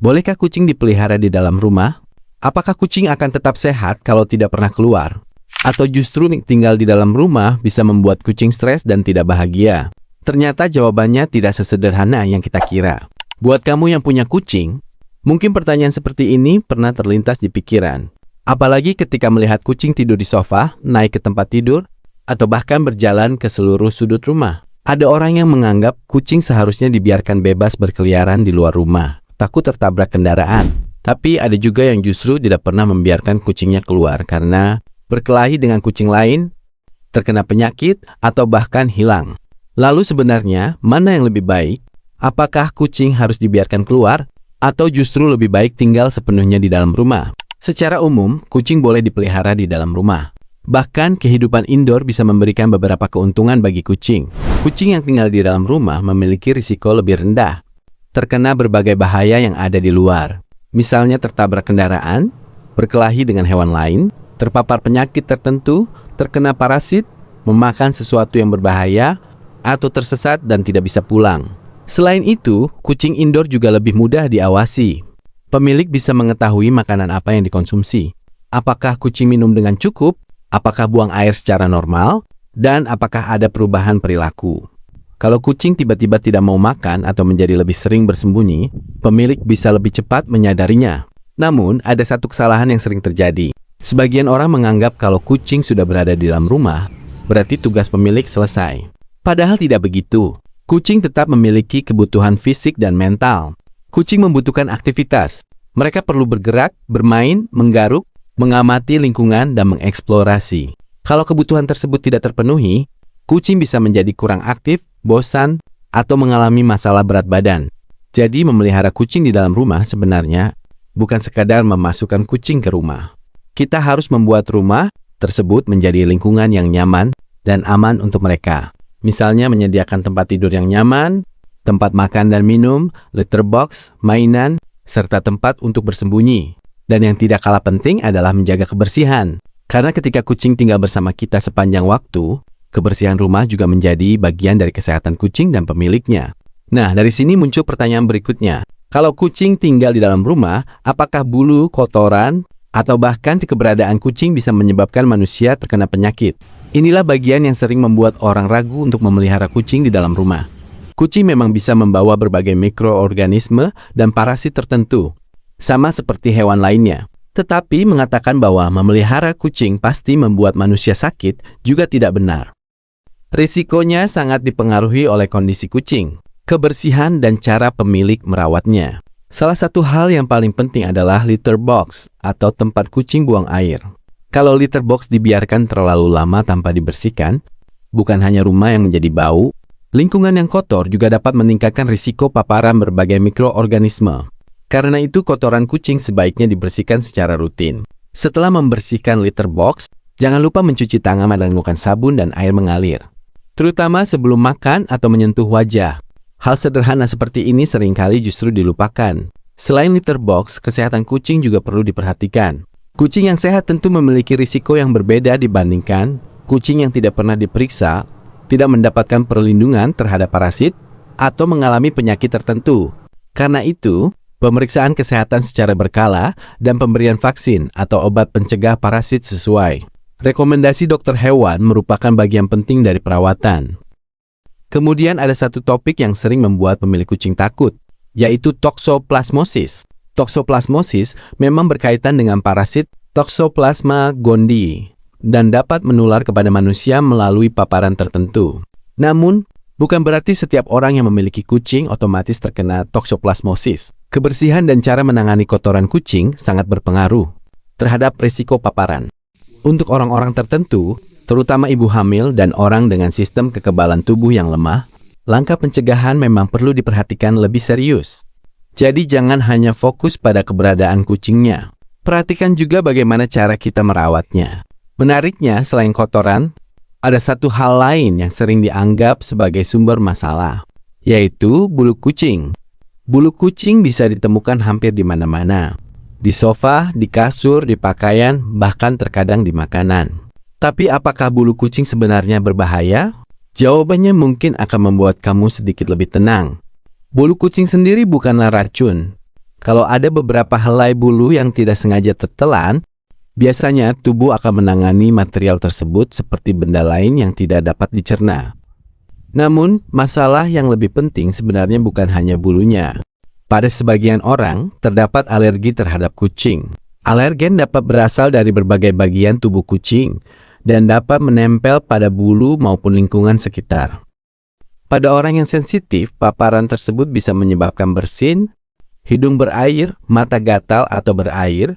Bolehkah kucing dipelihara di dalam rumah? Apakah kucing akan tetap sehat kalau tidak pernah keluar? Atau justru tinggal di dalam rumah bisa membuat kucing stres dan tidak bahagia? Ternyata jawabannya tidak sesederhana yang kita kira. Buat kamu yang punya kucing, mungkin pertanyaan seperti ini pernah terlintas di pikiran. Apalagi ketika melihat kucing tidur di sofa, naik ke tempat tidur, atau bahkan berjalan ke seluruh sudut rumah. Ada orang yang menganggap kucing seharusnya dibiarkan bebas berkeliaran di luar rumah, takut tertabrak kendaraan. Tapi ada juga yang justru tidak pernah membiarkan kucingnya keluar karena berkelahi dengan kucing lain, terkena penyakit, atau bahkan hilang. Lalu sebenarnya, mana yang lebih baik? Apakah kucing harus dibiarkan keluar? Atau justru lebih baik tinggal sepenuhnya di dalam rumah? Secara umum, kucing boleh dipelihara di dalam rumah. Bahkan, kehidupan indoor bisa memberikan beberapa keuntungan bagi kucing. Kucing yang tinggal di dalam rumah memiliki risiko lebih rendah, terkena berbagai bahaya yang ada di luar. Misalnya tertabrak kendaraan, berkelahi dengan hewan lain, terpapar penyakit tertentu, terkena parasit, memakan sesuatu yang berbahaya, atau tersesat dan tidak bisa pulang. Selain itu, kucing indoor juga lebih mudah diawasi. Pemilik bisa mengetahui makanan apa yang dikonsumsi, apakah kucing minum dengan cukup, apakah buang air secara normal, dan apakah ada perubahan perilaku. Kalau kucing tiba-tiba tidak mau makan atau menjadi lebih sering bersembunyi, pemilik bisa lebih cepat menyadarinya. Namun, ada satu kesalahan yang sering terjadi. Sebagian orang menganggap kalau kucing sudah berada di dalam rumah, berarti tugas pemilik selesai. Padahal tidak begitu. Kucing tetap memiliki kebutuhan fisik dan mental. Kucing membutuhkan aktivitas. Mereka perlu bergerak, bermain, menggaruk, mengamati lingkungan, dan mengeksplorasi. Kalau kebutuhan tersebut tidak terpenuhi, kucing bisa menjadi kurang aktif, bosan, atau mengalami masalah berat badan. Jadi memelihara kucing di dalam rumah sebenarnya bukan sekadar memasukkan kucing ke rumah. Kita harus membuat rumah tersebut menjadi lingkungan yang nyaman dan aman untuk mereka. Misalnya menyediakan tempat tidur yang nyaman, tempat makan dan minum, litter box, mainan, serta tempat untuk bersembunyi. Dan yang tidak kalah penting adalah menjaga kebersihan. Karena ketika kucing tinggal bersama kita sepanjang waktu, kebersihan rumah juga menjadi bagian dari kesehatan kucing dan pemiliknya. Nah, dari sini muncul pertanyaan berikutnya. Kalau kucing tinggal di dalam rumah, apakah bulu, kotoran, atau bahkan keberadaan kucing bisa menyebabkan manusia terkena penyakit? Inilah bagian yang sering membuat orang ragu untuk memelihara kucing di dalam rumah. Kucing memang bisa membawa berbagai mikroorganisme dan parasit tertentu, sama seperti hewan lainnya. Tetapi mengatakan bahwa memelihara kucing pasti membuat manusia sakit juga tidak benar. Risikonya sangat dipengaruhi oleh kondisi kucing, kebersihan, dan cara pemilik merawatnya. Salah satu hal yang paling penting adalah litter box atau tempat kucing buang air. Kalau litter box dibiarkan terlalu lama tanpa dibersihkan, bukan hanya rumah yang menjadi bau, lingkungan yang kotor juga dapat meningkatkan risiko paparan berbagai mikroorganisme. Karena itu kotoran kucing sebaiknya dibersihkan secara rutin. Setelah membersihkan litter box, jangan lupa mencuci tangan menggunakan sabun dan air mengalir, terutama sebelum makan atau menyentuh wajah. Hal sederhana seperti ini seringkali justru dilupakan. Selain litter box, kesehatan kucing juga perlu diperhatikan. Kucing yang sehat tentu memiliki risiko yang berbeda dibandingkan kucing yang tidak pernah diperiksa, tidak mendapatkan perlindungan terhadap parasit, atau mengalami penyakit tertentu. Karena itu, pemeriksaan kesehatan secara berkala dan pemberian vaksin atau obat pencegah parasit sesuai rekomendasi dokter hewan merupakan bagian penting dari perawatan. Kemudian ada satu topik yang sering membuat pemilik kucing takut, yaitu toksoplasmosis. Toksoplasmosis memang berkaitan dengan parasit Toxoplasma gondii dan dapat menular kepada manusia melalui paparan tertentu. Namun, bukan berarti setiap orang yang memiliki kucing otomatis terkena toksoplasmosis. Kebersihan dan cara menangani kotoran kucing sangat berpengaruh terhadap risiko paparan. Untuk orang-orang tertentu, terutama ibu hamil dan orang dengan sistem kekebalan tubuh yang lemah, langkah pencegahan memang perlu diperhatikan lebih serius. Jadi jangan hanya fokus pada keberadaan kucingnya. Perhatikan juga bagaimana cara kita merawatnya. Menariknya, selain kotoran, ada satu hal lain yang sering dianggap sebagai sumber masalah, yaitu bulu kucing. Bulu kucing bisa ditemukan hampir di mana-mana. Di sofa, di kasur, di pakaian, bahkan terkadang di makanan. Tapi apakah bulu kucing sebenarnya berbahaya? Jawabannya mungkin akan membuat kamu sedikit lebih tenang. Bulu kucing sendiri bukanlah racun. Kalau ada beberapa helai bulu yang tidak sengaja tertelan, biasanya tubuh akan menangani material tersebut seperti benda lain yang tidak dapat dicerna. Namun, masalah yang lebih penting sebenarnya bukan hanya bulunya. Pada sebagian orang, terdapat alergi terhadap kucing. Alergen dapat berasal dari berbagai bagian tubuh kucing dan dapat menempel pada bulu maupun lingkungan sekitar. Pada orang yang sensitif, paparan tersebut bisa menyebabkan bersin, hidung berair, mata gatal atau berair,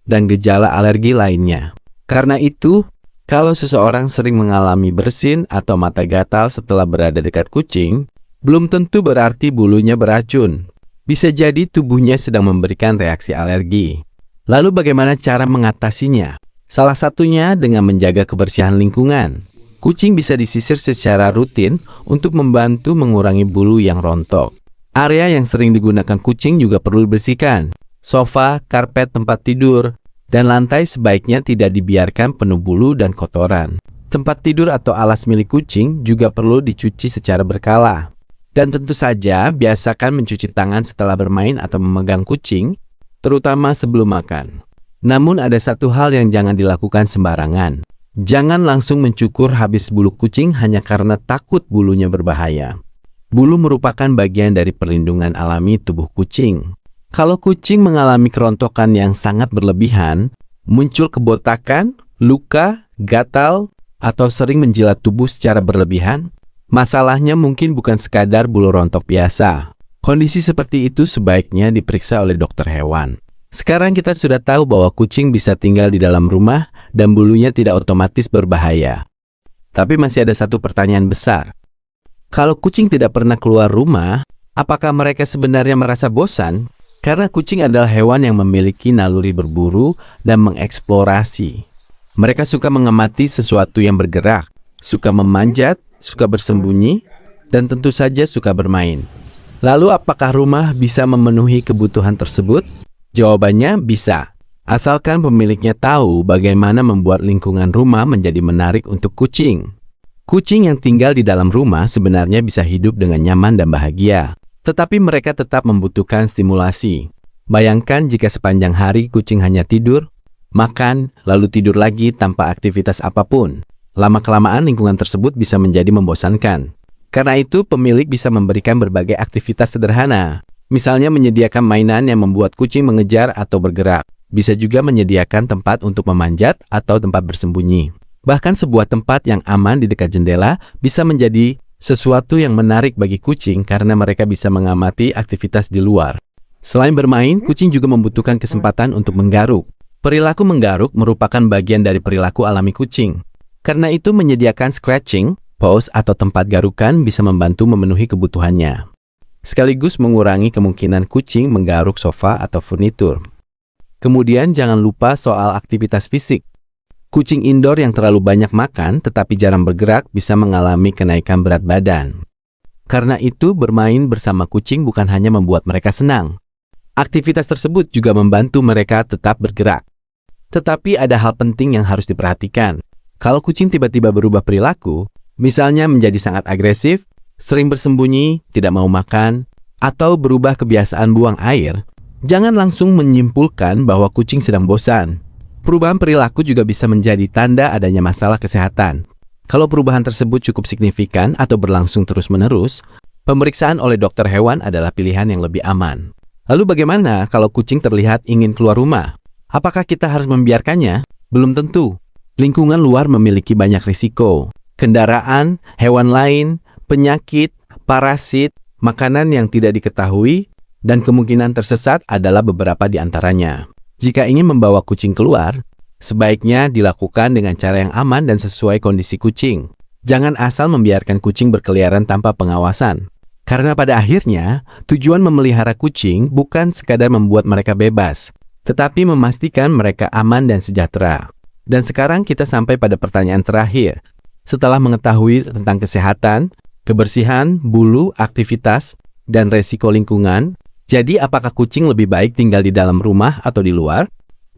dan gejala alergi lainnya. Karena itu, kalau seseorang sering mengalami bersin atau mata gatal setelah berada dekat kucing, belum tentu berarti bulunya beracun. Bisa jadi tubuhnya sedang memberikan reaksi alergi. Lalu bagaimana cara mengatasinya? Salah satunya dengan menjaga kebersihan lingkungan. Kucing bisa disisir secara rutin untuk membantu mengurangi bulu yang rontok. Area yang sering digunakan kucing juga perlu dibersihkan. Sofa, karpet tempat tidur, dan lantai sebaiknya tidak dibiarkan penuh bulu dan kotoran. Tempat tidur atau alas milik kucing juga perlu dicuci secara berkala. Dan tentu saja, biasakan mencuci tangan setelah bermain atau memegang kucing, terutama sebelum makan. Namun ada satu hal yang jangan dilakukan sembarangan. Jangan langsung mencukur habis bulu kucing hanya karena takut bulunya berbahaya. Bulu merupakan bagian dari perlindungan alami tubuh kucing. Kalau kucing mengalami kerontokan yang sangat berlebihan, muncul kebotakan, luka, gatal, atau sering menjilat tubuh secara berlebihan, masalahnya mungkin bukan sekadar bulu rontok biasa. Kondisi seperti itu sebaiknya diperiksa oleh dokter hewan. Sekarang kita sudah tahu bahwa kucing bisa tinggal di dalam rumah dan bulunya tidak otomatis berbahaya. Tapi masih ada satu pertanyaan besar. Kalau kucing tidak pernah keluar rumah, apakah mereka sebenarnya merasa bosan? Karena kucing adalah hewan yang memiliki naluri berburu dan mengeksplorasi. Mereka suka mengamati sesuatu yang bergerak, suka memanjat, suka bersembunyi, dan tentu saja suka bermain. Lalu apakah rumah bisa memenuhi kebutuhan tersebut? Jawabannya bisa, asalkan pemiliknya tahu bagaimana membuat lingkungan rumah menjadi menarik untuk kucing. Kucing yang tinggal di dalam rumah sebenarnya bisa hidup dengan nyaman dan bahagia, tetapi mereka tetap membutuhkan stimulasi. Bayangkan jika sepanjang hari kucing hanya tidur, makan, lalu tidur lagi tanpa aktivitas apapun. Lama-kelamaan lingkungan tersebut bisa menjadi membosankan. Karena itu, pemilik bisa memberikan berbagai aktivitas sederhana. Misalnya menyediakan mainan yang membuat kucing mengejar atau bergerak. Bisa juga menyediakan tempat untuk memanjat atau tempat bersembunyi. Bahkan sebuah tempat yang aman di dekat jendela bisa menjadi sesuatu yang menarik bagi kucing karena mereka bisa mengamati aktivitas di luar. Selain bermain, kucing juga membutuhkan kesempatan untuk menggaruk. Perilaku menggaruk merupakan bagian dari perilaku alami kucing. Karena itu menyediakan scratching, paws atau tempat garukan bisa membantu memenuhi kebutuhannya. Sekaligus mengurangi kemungkinan kucing menggaruk sofa atau furnitur. Kemudian jangan lupa soal aktivitas fisik. Kucing indoor yang terlalu banyak makan tetapi jarang bergerak bisa mengalami kenaikan berat badan. Karena itu, bermain bersama kucing bukan hanya membuat mereka senang. Aktivitas tersebut juga membantu mereka tetap bergerak. Tetapi ada hal penting yang harus diperhatikan. Kalau kucing tiba-tiba berubah perilaku, misalnya menjadi sangat agresif, sering bersembunyi, tidak mau makan, atau berubah kebiasaan buang air, jangan langsung menyimpulkan bahwa kucing sedang bosan. Perubahan perilaku juga bisa menjadi tanda adanya masalah kesehatan. Kalau perubahan tersebut cukup signifikan atau berlangsung terus-menerus, pemeriksaan oleh dokter hewan adalah pilihan yang lebih aman. Lalu bagaimana kalau kucing terlihat ingin keluar rumah? Apakah kita harus membiarkannya? Belum tentu. Lingkungan luar memiliki banyak risiko. Kendaraan, hewan lain, penyakit, parasit, makanan yang tidak diketahui, dan kemungkinan tersesat adalah beberapa di antaranya. Jika ingin membawa kucing keluar, sebaiknya dilakukan dengan cara yang aman dan sesuai kondisi kucing. Jangan asal membiarkan kucing berkeliaran tanpa pengawasan. Karena pada akhirnya, tujuan memelihara kucing bukan sekadar membuat mereka bebas, tetapi memastikan mereka aman dan sejahtera. Dan sekarang kita sampai pada pertanyaan terakhir. Setelah mengetahui tentang kesehatan, kebersihan, bulu, aktivitas, dan resiko lingkungan, jadi apakah kucing lebih baik tinggal di dalam rumah atau di luar?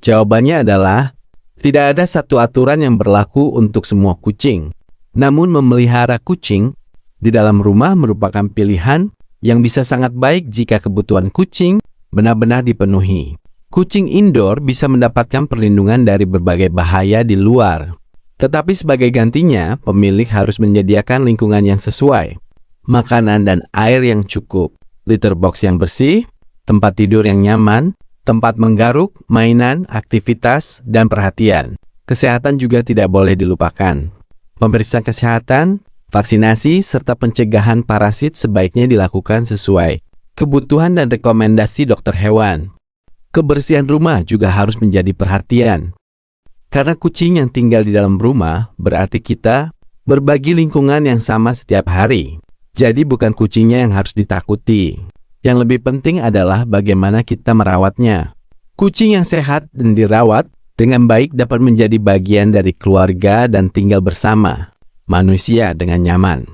Jawabannya adalah, tidak ada satu aturan yang berlaku untuk semua kucing. Namun memelihara kucing di dalam rumah merupakan pilihan yang bisa sangat baik jika kebutuhan kucing, benar-benar dipenuhi. Kucing indoor bisa mendapatkan perlindungan dari berbagai bahaya di luar. Tetapi sebagai gantinya, pemilik harus menyediakan lingkungan yang sesuai. Makanan dan air yang cukup, litter box yang bersih, tempat tidur yang nyaman, tempat menggaruk, mainan, aktivitas, dan perhatian. Kesehatan juga tidak boleh dilupakan. Pemeriksaan kesehatan, vaksinasi, serta pencegahan parasit sebaiknya dilakukan sesuai kebutuhan dan rekomendasi dokter hewan. Kebersihan rumah juga harus menjadi perhatian. Karena kucing yang tinggal di dalam rumah berarti kita berbagi lingkungan yang sama setiap hari. Jadi bukan kucingnya yang harus ditakuti. Yang lebih penting adalah bagaimana kita merawatnya. Kucing yang sehat dan dirawat dengan baik dapat menjadi bagian dari keluarga dan tinggal bersama manusia dengan nyaman.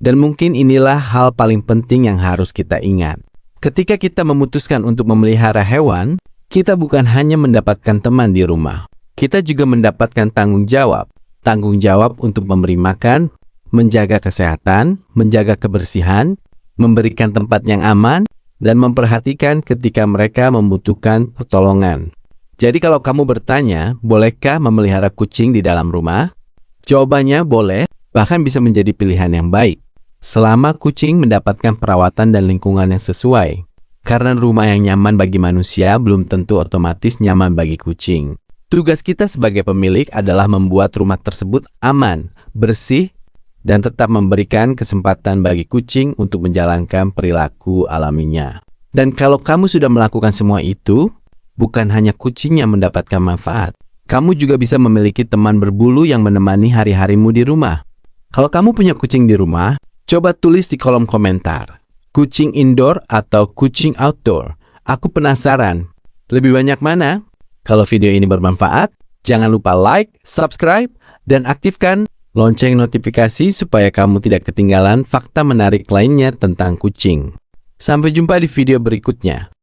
Dan mungkin inilah hal paling penting yang harus kita ingat. Ketika kita memutuskan untuk memelihara hewan, kita bukan hanya mendapatkan teman di rumah. Kita juga mendapatkan tanggung jawab. Tanggung jawab untuk memberi makan, menjaga kesehatan, menjaga kebersihan, memberikan tempat yang aman, dan memperhatikan ketika mereka membutuhkan pertolongan. Jadi kalau kamu bertanya, bolehkah memelihara kucing di dalam rumah? Jawabannya boleh, bahkan bisa menjadi pilihan yang baik. Selama kucing mendapatkan perawatan dan lingkungan yang sesuai. Karena rumah yang nyaman bagi manusia belum tentu otomatis nyaman bagi kucing. Tugas kita sebagai pemilik adalah membuat rumah tersebut aman, bersih, dan tetap memberikan kesempatan bagi kucing untuk menjalankan perilaku alaminya. Dan kalau kamu sudah melakukan semua itu, bukan hanya kucing yang mendapatkan manfaat. Kamu juga bisa memiliki teman berbulu yang menemani hari-harimu di rumah. Kalau kamu punya kucing di rumah, coba tulis di kolom komentar. Kucing indoor atau kucing outdoor? Aku penasaran. Lebih banyak mana? Kalau video ini bermanfaat, jangan lupa like, subscribe, dan aktifkan lonceng notifikasi supaya kamu tidak ketinggalan fakta menarik lainnya tentang kucing. Sampai jumpa di video berikutnya.